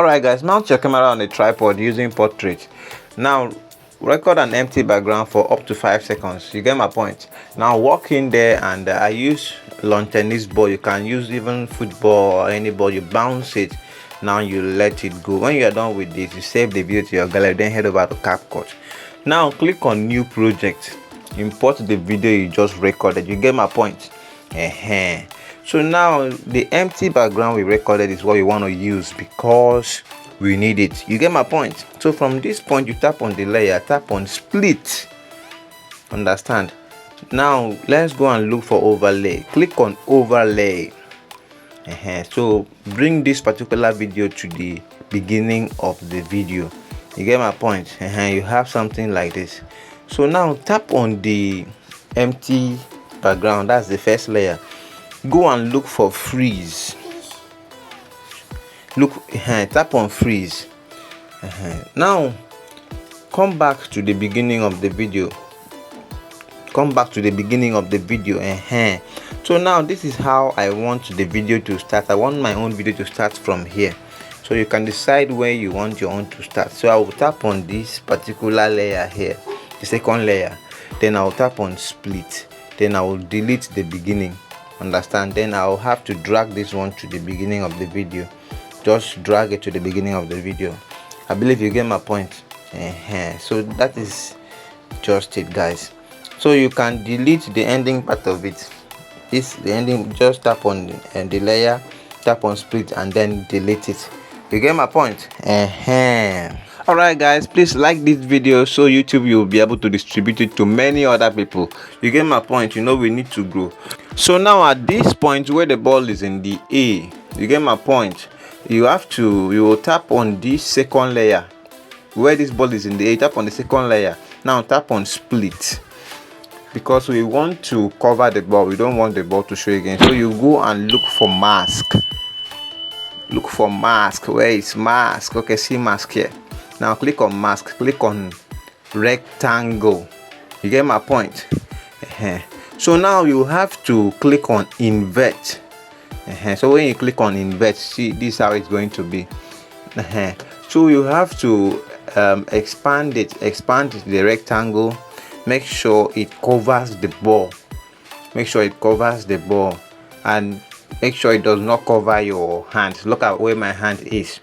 Alright guys, mount your camera on a tripod using portrait. Now record an empty background for up to 5 seconds. You get my point. Now walk in there, and I use lawn tennis ball. You can use even football or any ball. You bounce it. Now you let it go. When you are done with this, you save the video to your gallery, then head over to CapCut. Now click on new project, import the video you just recorded. You get my point. So now the empty background we recorded is what we want to use because we need it. You get my point. So from this point, you tap on the layer, tap on split. Understand? Now let's go and look for overlay. Click on overlay. So bring this particular video to the beginning of the video. You get my point. You have something like this. So now tap on the empty background. That's the first layer. Go and look for freeze. Tap on freeze. Now come back to the beginning of the video. So now this is how I want the video to start. I want my own video to start from here. So you can decide where you want your own to start. So I will tap on this particular layer here, the second layer. Then I will tap on split. Then I will delete the beginning. Understand? Then I'll have to drag this one to the beginning of the video. Just drag it to the beginning of the video. I believe you get my point. So that is just it, guys. So you can delete the ending part of it. This the ending. Just tap on the layer, tap on split, and then delete it. You get my point. Alright guys, please like this video so YouTube will be able to distribute it to many other people. You get my point. You know we need to grow. So now at this point where the ball is in the A, you get my point. You will tap on this second layer. Where this ball is in the A, tap on the second layer. Now tap on split, because we want to cover the ball. We don't want the ball to show again. So you go and look for mask. Where is mask? Okay, see mask here. Now click on mask, click on rectangle. You get my point. So now you have to click on invert. So when you click on invert, see, this is how it's going to be. So you have to expand the rectangle. Make sure it covers the ball. And make sure it does not cover your hand. Look at where my hand is.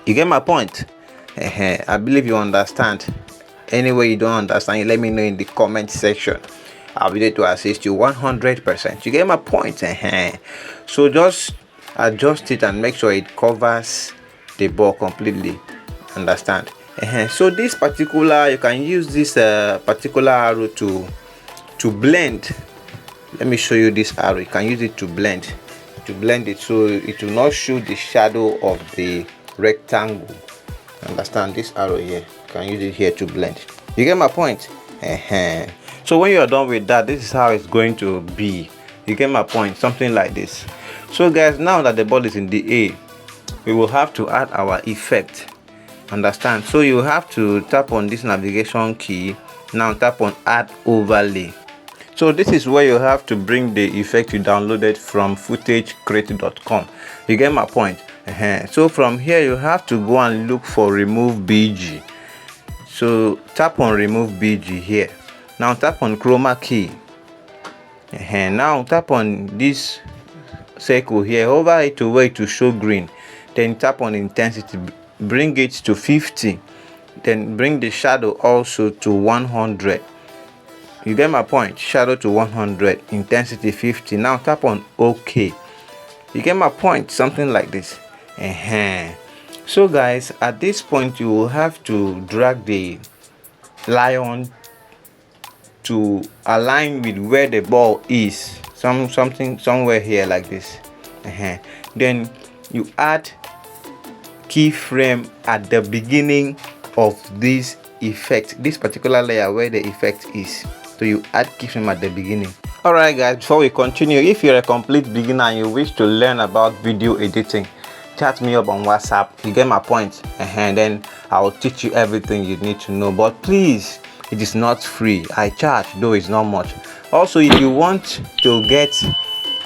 You get my point. I believe you understand. Anyway, you don't understand, you let me know in the comment section. I'll be there to assist you 100%. You get my point. So just adjust it and make sure it covers the ball completely. Understand? So this particular, you can use this particular arrow to blend. Let me show you this arrow. You can use it to blend it so it will not show the shadow of the rectangle. Understand? This arrow here, you can use it here to blend. You get my point. So when you are done with that, this is how it's going to be. You get my point. Something like this. So guys, now that the ball is in the A, we will have to add our effect. Understand? So you have to tap on this navigation key. Now tap on add overlay. So this is where you have to bring the effect you downloaded from footagecreate.com. You get my point. So from here you have to go and look for remove BG. So tap on remove BG here. Now tap on chroma key. Now tap on this circle here, over it to where it will show green. Then tap on intensity, bring it to 50. Then bring the shadow also to 100. You get my point. Shadow to 100, intensity 50. Now tap on OK. You get my point. Something like this. So guys, at this point you will have to drag the lion to align with where the ball is. Somewhere here like this. Then you add keyframe at the beginning of this effect, this particular layer where the effect is. So you add keyframe at the beginning. Alright guys, before we continue, if you're a complete beginner and you wish to learn about video editing, chat me up on WhatsApp. You get my point. Then I'll teach you everything you need to know. But please, it is not free. I charge, though it's not much. Also, if you want to get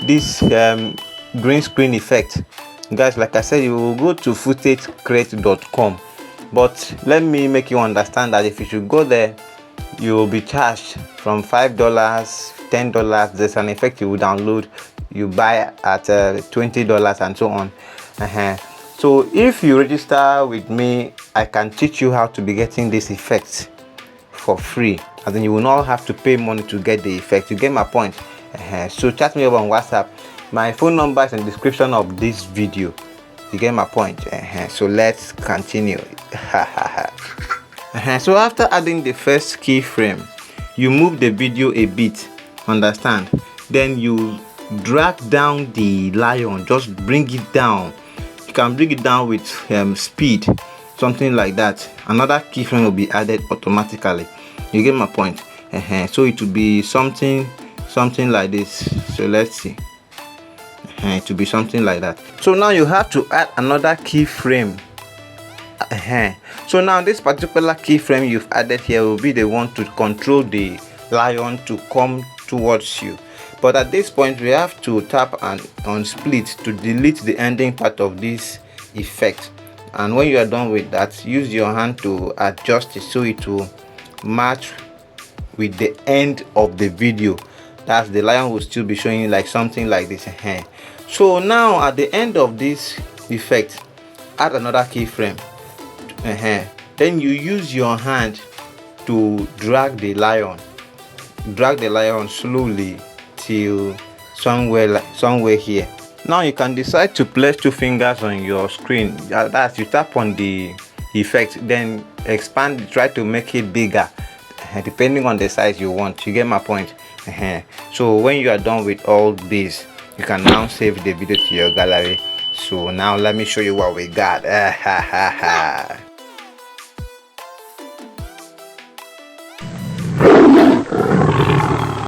this green screen effect, guys, like I said, you will go to footagecrate.com, but let me make you understand that if you should go there, you will be charged from $5, $10. There's an effect you will download, you buy at $20 and so on. So if you register with me, I can teach you how to be getting this effect for free, and then you will not have to pay money to get the effect. You get my point? So chat me over on WhatsApp. My phone number is in the description of this video. You get my point? So let's continue. So after adding the first keyframe, you move the video a bit, understand? Then you drag down the lion, just bring it down. You can bring it down with speed, something like that. Another keyframe will be added automatically. You get my point? So it will be something like this. So let's see. It will be something like that. So now you have to add another keyframe. So now this particular keyframe you've added here will be the one to control the lion to come towards you. But at this point we have to tap on split to delete the ending part of this effect. And when you are done with that, use your hand to adjust it so it will match with the end of the video. That's the lion will still be showing you like something like this. So now at the end of this effect, add another keyframe. Then you use your hand to drag the lion slowly till somewhere here. Now you can decide to place two fingers on your screen. That's, you tap on the effect, then expand, try to make it bigger depending on the size you want. You get my point? So when you are done with all this, you can now save the video to your gallery. So now let me show you what we got.